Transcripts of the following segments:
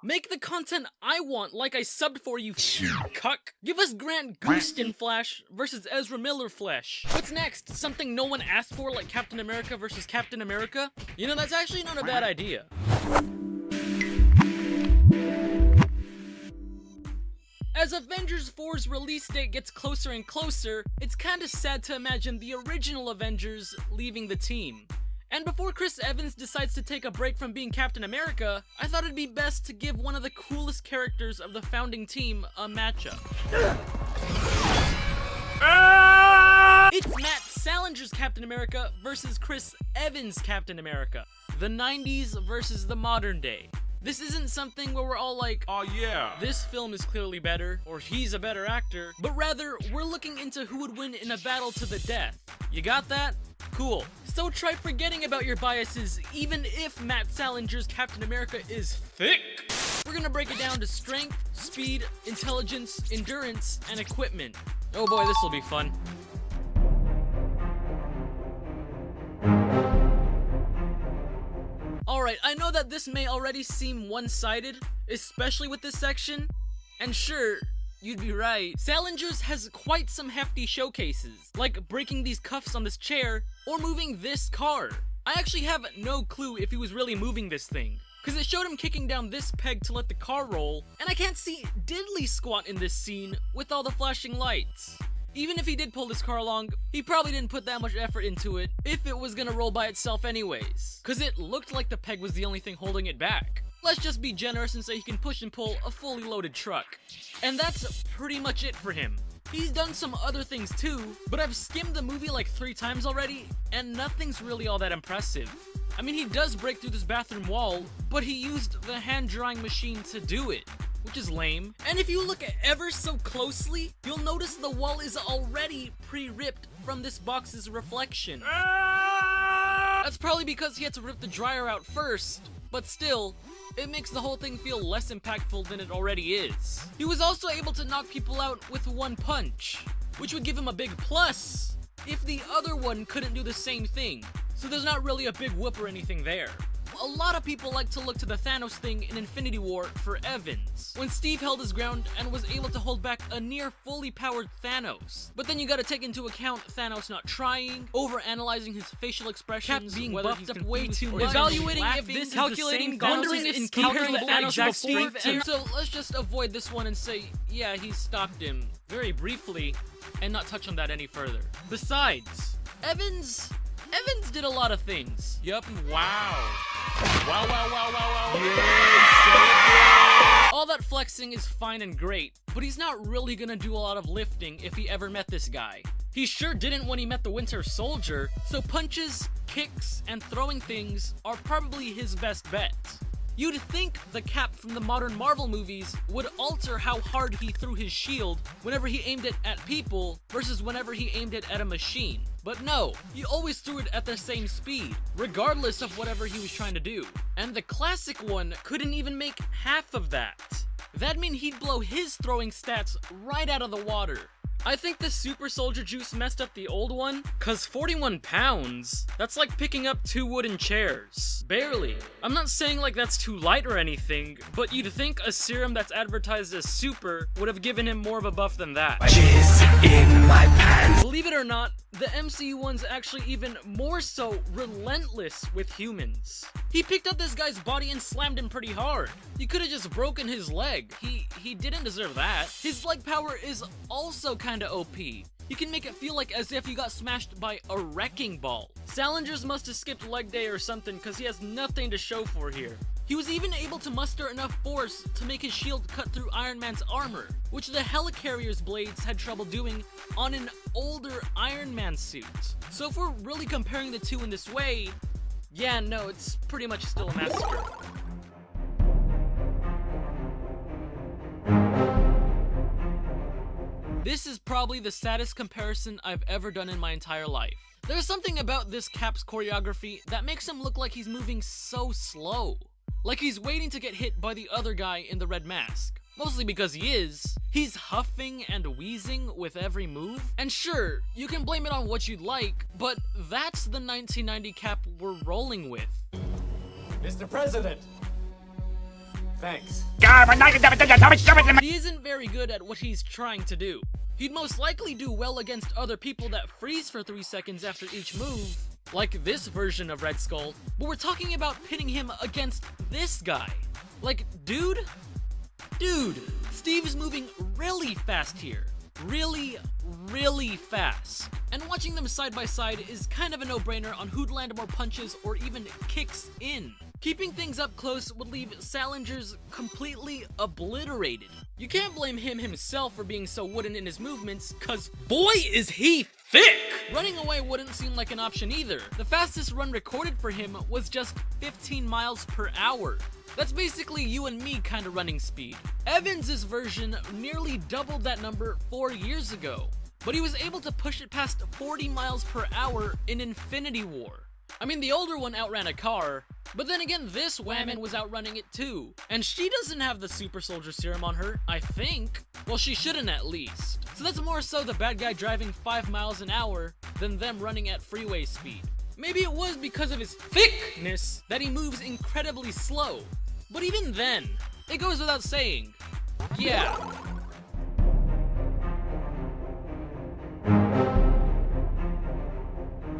Make the content I want, like I subbed for you, cuck. Give us Grant Gustin Flash versus Ezra Miller Flash. What's next? Something no one asked for, like Captain America versus Captain America? You know, that's actually not a bad idea. As Avengers 4's release date gets closer and closer, it's kinda sad to imagine the original Avengers leaving the team. And before Chris Evans decides to take a break from being Captain America, I thought it'd be best to give one of the coolest characters of the founding team a matchup. It's Matt Salinger's Captain America versus Chris Evans' Captain America. The 90s versus the modern day. This isn't something where we're all like, oh yeah, this film is clearly better, or he's a better actor, but rather, we're looking into who would win in a battle to the death. You got that? Cool. So try forgetting about your biases, even if Matt Salinger's Captain America is thick. We're gonna break it down to strength, speed, intelligence, endurance, and equipment. Oh boy, this will be fun. Alright, I know that this may already seem one-sided, especially with this section, and sure, you'd be right. Salinger's has quite some hefty showcases, like breaking these cuffs on this chair, or moving this car. I actually have no clue if he was really moving this thing, cause it showed him kicking down this peg to let the car roll, and I can't see diddly squat in this scene with all the flashing lights. Even if he did pull this car along, he probably didn't put that much effort into it if it was gonna roll by itself anyways, cause it looked like the peg was the only thing holding it back. Let's just be generous and say he can push and pull a fully loaded truck. And that's pretty much it for him. He's done some other things too, but I've skimmed the movie like 3 times already, and nothing's really all that impressive. I mean, he does break through this bathroom wall, but he used the hand drying machine to do it, which is lame. And if you look ever so closely, you'll notice the wall is already pre-ripped from this box's reflection. That's probably because he had to rip the dryer out first, but still, it makes the whole thing feel less impactful than it already is. He was also able to knock people out with one punch, which would give him a big plus if the other one couldn't do the same thing, so there's not really a big whoop or anything there. A lot of people like to look to the Thanos thing in Infinity War for Evans, when Steve held his ground and was able to hold back a near fully powered Thanos. But then you gotta take into account Thanos not trying, over-analyzing his facial expressions, Cap being buffed up way too much, evaluating if this is calculating, wondering if comparing the Thanos before, and so let's just avoid this one and say, yeah, he stopped him very briefly, and not touch on that any further. Besides, Evans did a lot of things. Yup. Wow. Wow. Yeah, all that flexing is fine and great, but he's not really gonna do a lot of lifting if he ever met this guy. He sure didn't when he met the Winter Soldier, so punches, kicks, and throwing things are probably his best bet. You'd think the Cap from the modern Marvel movies would alter how hard he threw his shield whenever he aimed it at people versus whenever he aimed it at a machine. But no, he always threw it at the same speed, regardless of whatever he was trying to do. And the classic one couldn't even make half of that. That'd mean he'd blow his throwing stats right out of the water. I think the super soldier juice messed up the old one, cause 41 pounds, that's like picking up 2 wooden chairs. Barely. I'm not saying like that's too light or anything, but you'd think a serum that's advertised as super would have given him more of a buff than that. Jizz in my pants. Believe it or not, the MCU one's actually even more so relentless with humans. He picked up this guy's body and slammed him pretty hard. You could've just broken his leg. He didn't deserve that. His leg power is also kinda OP. You can make it feel like as if you got smashed by a wrecking ball. Salinger's must have skipped leg day or something cause he has nothing to show for here. He was even able to muster enough force to make his shield cut through Iron Man's armor, which the Helicarrier's blades had trouble doing on an older Iron Man suit. So if we're really comparing the two in this way, yeah, no, it's pretty much still a massacre. This is probably the saddest comparison I've ever done in my entire life. There's something about this Cap's choreography that makes him look like he's moving so slow. Like he's waiting to get hit by the other guy in the red mask. Mostly because he is. He's huffing and wheezing with every move. And sure, you can blame it on what you'd like, but that's the 1990 Cap we're rolling with. Mr. President, Thanks. He isn't very good at what he's trying to do. He'd most likely do well against other people that freeze for 3 seconds after each move, like this version of Red Skull, but we're talking about pitting him against this guy. Like, dude, Steve is moving really fast here. Really fast. And watching them side by side is kind of a no-brainer on who'd land more punches or even kicks in. Keeping things up close would leave Salingers completely obliterated. You can't blame him himself for being so wooden in his movements, cause boy is he thick! Running away wouldn't seem like an option either. The fastest run recorded for him was just 15 miles per hour. That's basically you and me kind of running speed. Evans' version nearly doubled that number 4 years ago, but he was able to push it past 40 miles per hour in Infinity War. I mean, the older one outran a car, but then again, this whammon was outrunning it too. And she doesn't have the super soldier serum on her, I think. Well, she shouldn't at least. So that's more so the bad guy driving 5 miles an hour than them running at freeway speed. Maybe it was because of his thickness that he moves incredibly slow. But even then, it goes without saying. Yeah.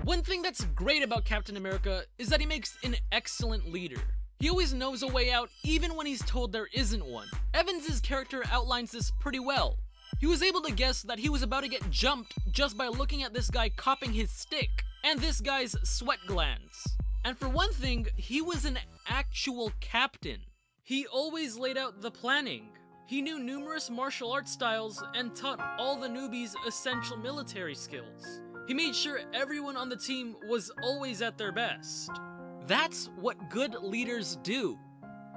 One thing that's great about Captain America is that he makes an excellent leader. He always knows a way out even when he's told there isn't one. Evans' character outlines this pretty well. He was able to guess that he was about to get jumped just by looking at this guy copping his stick and this guy's sweat glands. And for one thing, he was an actual captain. He always laid out the planning. He knew numerous martial arts styles and taught all the newbies essential military skills. He made sure everyone on the team was always at their best. That's what good leaders do.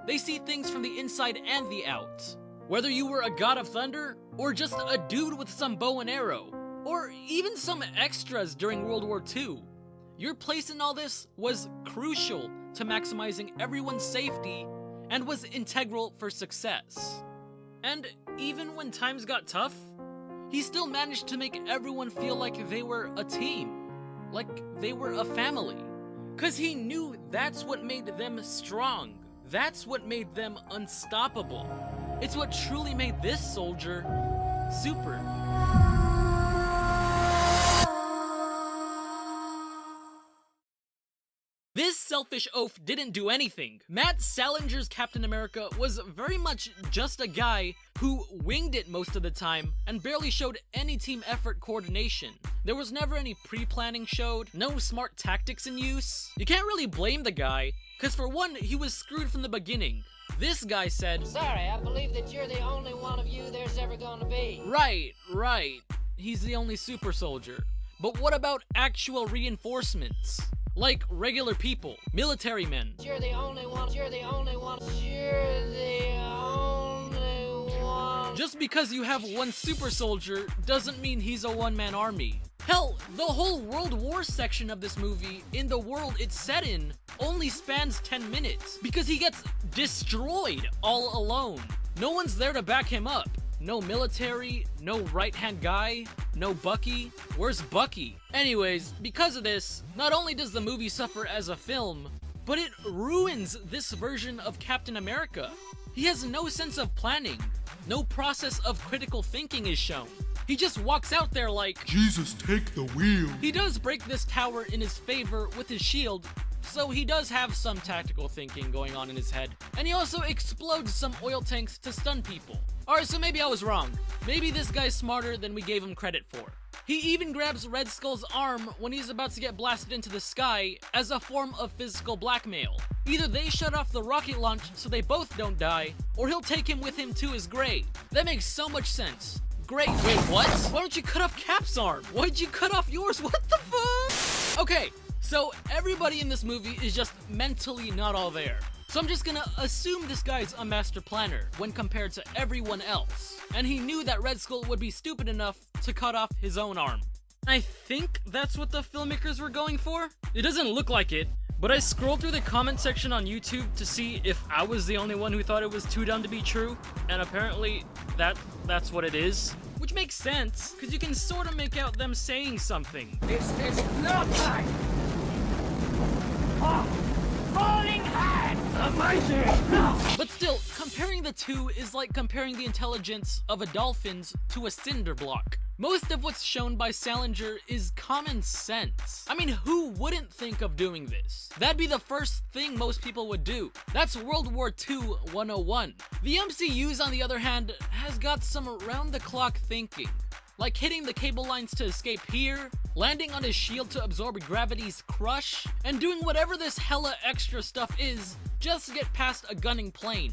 They see things from the inside and the out. Whether you were a god of thunder, or just a dude with some bow and arrow, or even some extras during World War II, your place in all this was crucial to maximizing everyone's safety and was integral for success. And even when times got tough, he still managed to make everyone feel like they were a team, like they were a family. Cause he knew that's what made them strong. That's what made them unstoppable. It's what truly made this soldier super. This selfish oaf didn't do anything. Matt Salinger's Captain America was very much just a guy who winged it most of the time and barely showed any team effort coordination. There was never any pre-planning showed, no smart tactics in use. You can't really blame the guy, cause for one, he was screwed from the beginning. This guy said, "Sorry, I believe that you're the only one of you there's ever gonna be." Right. He's the only super soldier. But what about actual reinforcements? Like regular people, military men. You're the only one, you're the only one, you're the only one. Just because you have one super soldier doesn't mean he's a one-man army. Hell, the whole World War section of this movie, in the world it's set in, only spans 10 minutes because he gets destroyed all alone. No one's there to back him up. No military, no right-hand guy, no Bucky. Where's Bucky? Anyways, because of this, not only does the movie suffer as a film, but it ruins this version of Captain America. He has no sense of planning. No process of critical thinking is shown. He just walks out there like, Jesus, take the wheel. He does break this tower in his favor with his shield, so he does have some tactical thinking going on in his head. And he also explodes some oil tanks to stun people. Alright, so maybe I was wrong. Maybe this guy's smarter than we gave him credit for. He even grabs Red Skull's arm when he's about to get blasted into the sky as a form of physical blackmail. Either they shut off the rocket launch so they both don't die, or he'll take him with him to his grave. That makes so much sense. Great. Wait, what? Why don't you cut off Cap's arm? Why'd you cut off yours? What the fuck? Okay, so everybody in this movie is just mentally not all there. So I'm just gonna assume this guy's a master planner when compared to everyone else. And he knew that Red Skull would be stupid enough to cut off his own arm. I think that's what the filmmakers were going for. It doesn't look like it, but I scrolled through the comment section on YouTube to see if I was the only one who thought it was too dumb to be true, and apparently that's what it is. Which makes sense, because you can sort of make out them saying something. This is no time for falling hand. But still, comparing the two is like comparing the intelligence of a dolphin to a cinder block. Most of what's shown by Salinger is common sense. I mean, who wouldn't think of doing this? That'd be the first thing most people would do. That's World War II 101. The MCU's, on the other hand, has got some around-the-clock thinking. Like hitting the cable lines to escape here, landing on his shield to absorb gravity's crush, and doing whatever this hella extra stuff is just to get past a gunning plane.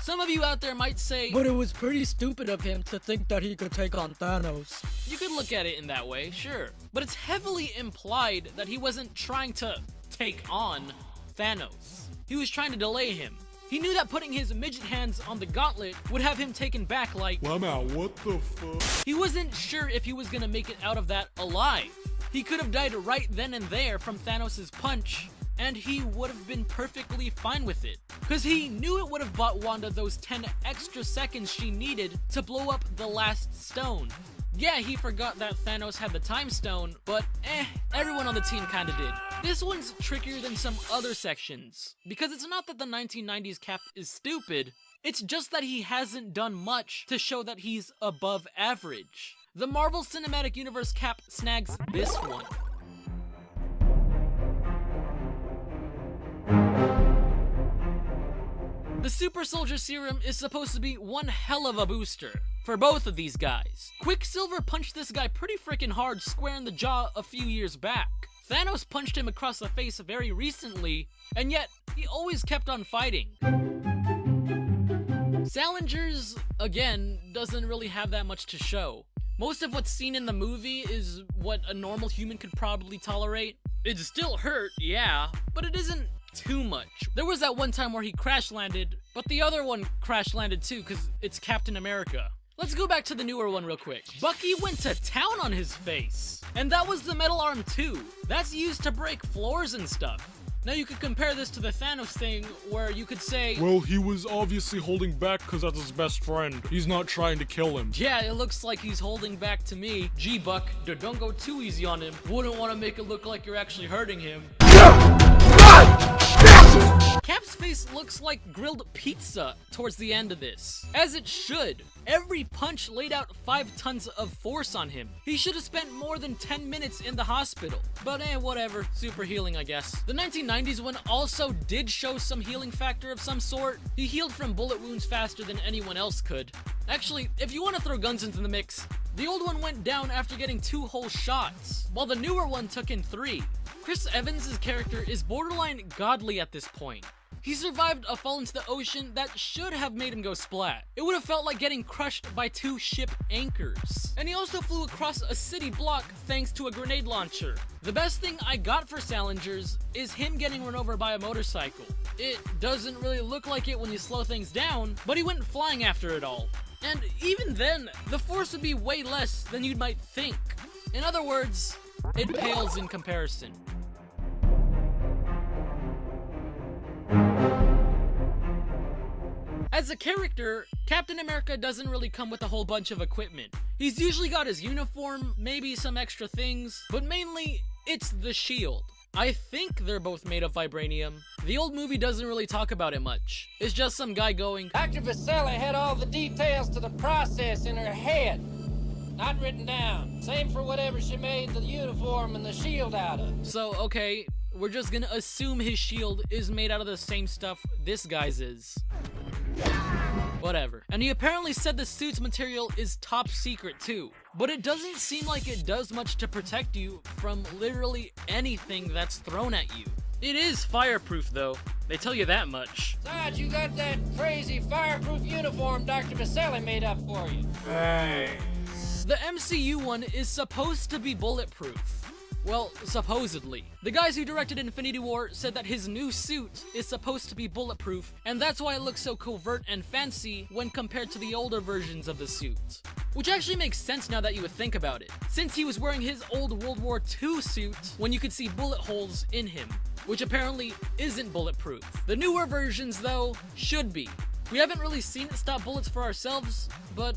Some of you out there might say, but it was pretty stupid of him to think that he could take on Thanos. You could look at it in that way, sure. But it's heavily implied that he wasn't trying to take on Thanos. He was trying to delay him. He knew that putting his midget hands on the gauntlet would have him taken back like... Well, I'm out. What the fuck? He wasn't sure if he was gonna make it out of that alive. He could have died right then and there from Thanos' punch, and he would have been perfectly fine with it. Cause he knew it would have bought Wanda those 10 extra seconds she needed to blow up the last stone. Yeah, he forgot that Thanos had the time stone, but everyone on the team kinda did. This one's trickier than some other sections, because it's not that the 1990s Cap is stupid, it's just that he hasn't done much to show that he's above average. The Marvel Cinematic Universe Cap snags this one. The Super Soldier Serum is supposed to be one hell of a booster for both of these guys. Quicksilver punched this guy pretty freaking hard square in the jaw a few years back. Thanos punched him across the face very recently, and yet he always kept on fighting. Salinger's, again, doesn't really have that much to show. Most of what's seen in the movie is what a normal human could probably tolerate. It still hurt, yeah, but it isn't too much. There was that one time where he crash landed, but the other one crash landed too because it's Captain America. Let's go back to the newer one real quick. Bucky went to town on his face, and that was the metal arm too. That's used to break floors and stuff. Now you could compare this to the Thanos thing where you could say, well, he was obviously holding back because that's his best friend. He's not trying to kill him. Yeah, it looks like he's holding back to me. Gee, Buck, don't go too easy on him. Wouldn't want to make it look like you're actually hurting him. Cap's face looks like grilled pizza towards the end of this. As it should. Every punch laid out 5 tons of force on him. He should have spent more than 10 minutes in the hospital. But whatever. Super healing, I guess. The 1990s one also did show some healing factor of some sort. He healed from bullet wounds faster than anyone else could. Actually, if you want to throw guns into the mix, the old one went down after getting 2 whole shots, while the newer one took in 3. Chris Evans' character is borderline godly at this point. He survived a fall into the ocean that should have made him go splat. It would have felt like getting crushed by 2 ship anchors. And he also flew across a city block thanks to a grenade launcher. The best thing I got for Salinger's is him getting run over by a motorcycle. It doesn't really look like it when you slow things down, but he went flying after it all. And even then, the force would be way less than you might think. In other words, it pales in comparison. As a character, Captain America doesn't really come with a whole bunch of equipment. He's usually got his uniform, maybe some extra things, but mainly, it's the shield. I think they're both made of vibranium. The old movie doesn't really talk about it much. It's just some guy going, Dr. Vasselli had all the details to the process in her head. Not written down. Same for whatever she made the uniform and the shield out of. So, okay, we're just gonna assume his shield is made out of the same stuff this guy's is. Whatever. And he apparently said the suit's material is top secret too. But it doesn't seem like it does much to protect you from literally anything that's thrown at you. It is fireproof though, they tell you that much. Besides, you got that crazy fireproof uniform Dr. Vasselli made up for you. Hey. The MCU one is supposed to be bulletproof. Well, supposedly. The guys who directed Infinity War said that his new suit is supposed to be bulletproof, and that's why it looks so covert and fancy when compared to the older versions of the suit. Which actually makes sense now that you would think about it, since he was wearing his old World War II suit when you could see bullet holes in him, which apparently isn't bulletproof. The newer versions, though, should be. We haven't really seen it stop bullets for ourselves, but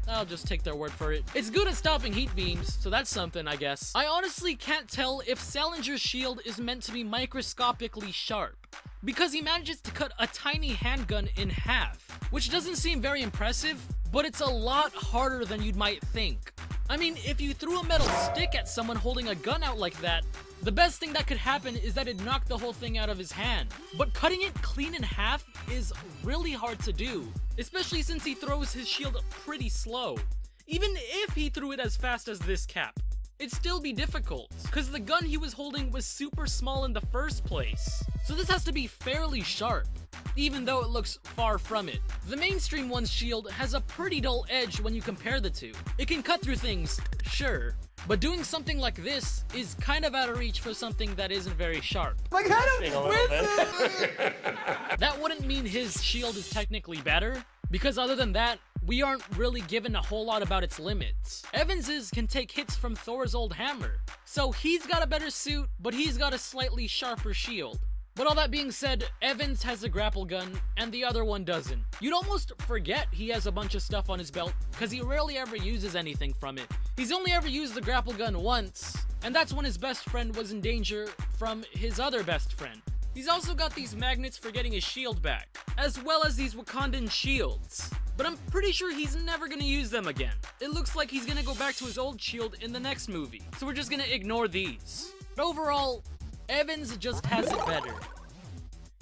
I'll just take their word for it. It's good at stopping heat beams, so that's something, I guess. I honestly can't tell if Salinger's shield is meant to be microscopically sharp. because he manages to cut a tiny handgun in half, which doesn't seem very impressive, but it's a lot harder than you might think. I mean, if you threw a metal stick at someone holding a gun out like that, the best thing that could happen is that it knocked the whole thing out of his hand. But cutting it clean in half is really hard to do, especially since he throws his shield pretty slow. Even if he threw it as fast as this Cap, it'd still be difficult, because the gun he was holding was super small in the first place. So this has to be fairly sharp, even though it looks far from it. The mainstream one's shield has a pretty dull edge when you compare the two. It can cut through things, sure, but doing something like this is kind of out of reach for something that isn't very sharp. That wouldn't mean his shield is technically better, because other than that, we aren't really given a whole lot about its limits. Evans's can take hits from Thor's old hammer, so he's got a better suit, but he's got a slightly sharper shield. But all that being said, Evans has a grapple gun, and the other one doesn't. You'd almost forget he has a bunch of stuff on his belt, because he rarely ever uses anything from it. He's only ever used the grapple gun once, and that's when his best friend was in danger from his other best friend. He's also got these magnets for getting his shield back, as well as these Wakandan shields. But I'm pretty sure he's never gonna use them again. It looks like he's gonna go back to his old shield in the next movie, so we're just gonna ignore these. But overall, Evans just has it better.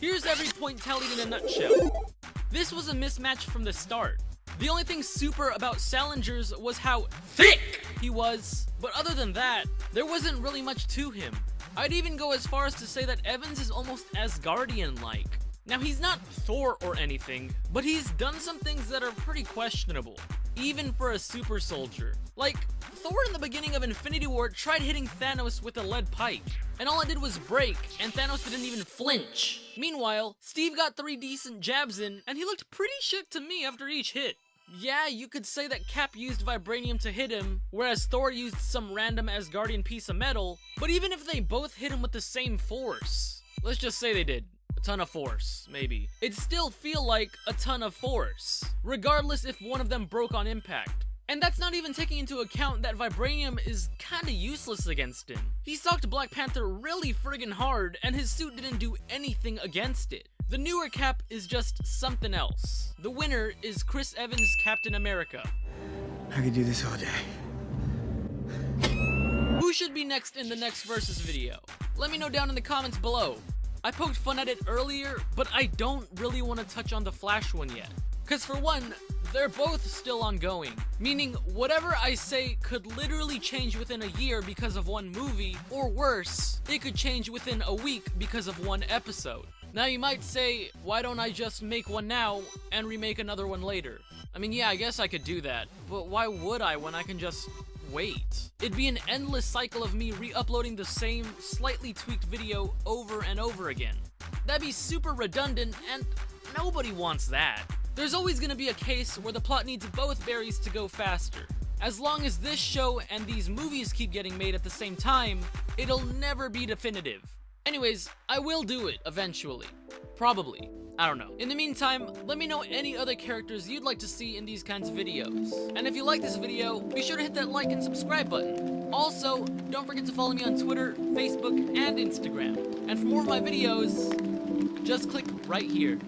Here's every point tallied in a nutshell. This was a mismatch from the start. The only thing super about Salinger's was how thick he was, but other than that, there wasn't really much to him. I'd even go as far as to say that Evans is almost Asgardian-like. Now, he's not Thor or anything, but he's done some things that are pretty questionable, even for a super soldier. Like, Thor in the beginning of Infinity War tried hitting Thanos with a lead pipe, and all it did was break, and Thanos didn't even flinch. Meanwhile, Steve got 3 decent jabs in, and he looked pretty shook to me after each hit. Yeah, you could say that Cap used vibranium to hit him, whereas Thor used some random Asgardian piece of metal, but even if they both hit him with the same force, let's just say they did. A ton of force, maybe. It'd still feel like a ton of force, regardless if one of them broke on impact. And that's not even taking into account that vibranium is kinda useless against him. He socked Black Panther really friggin' hard, and his suit didn't do anything against it. The newer Cap is just something else. The winner is Chris Evans' Captain America. I could do this all day. Who should be next in the next Versus video? Let me know down in the comments below. I poked fun at it earlier, but I don't really want to touch on the Flash one yet. Cause for one, they're both still ongoing, meaning whatever I say could literally change within a year because of one movie, or worse, it could change within a week because of one episode. Now you might say, why don't I just make one now and remake another one later? I mean, yeah, I guess I could do that, but why would I when I can just wait? It'd be an endless cycle of me re-uploading the same, slightly tweaked video over and over again. That'd be super redundant, and nobody wants that. There's always gonna be a case where the plot needs both Barrys to go faster. As long as this show and these movies keep getting made at the same time, it'll never be definitive. Anyways, I will do it eventually. Probably. I don't know. In the meantime, let me know any other characters you'd like to see in these kinds of videos. And if you like this video, be sure to hit that like and subscribe button. Also, don't forget to follow me on Twitter, Facebook, and Instagram. And for more of my videos, just click right here.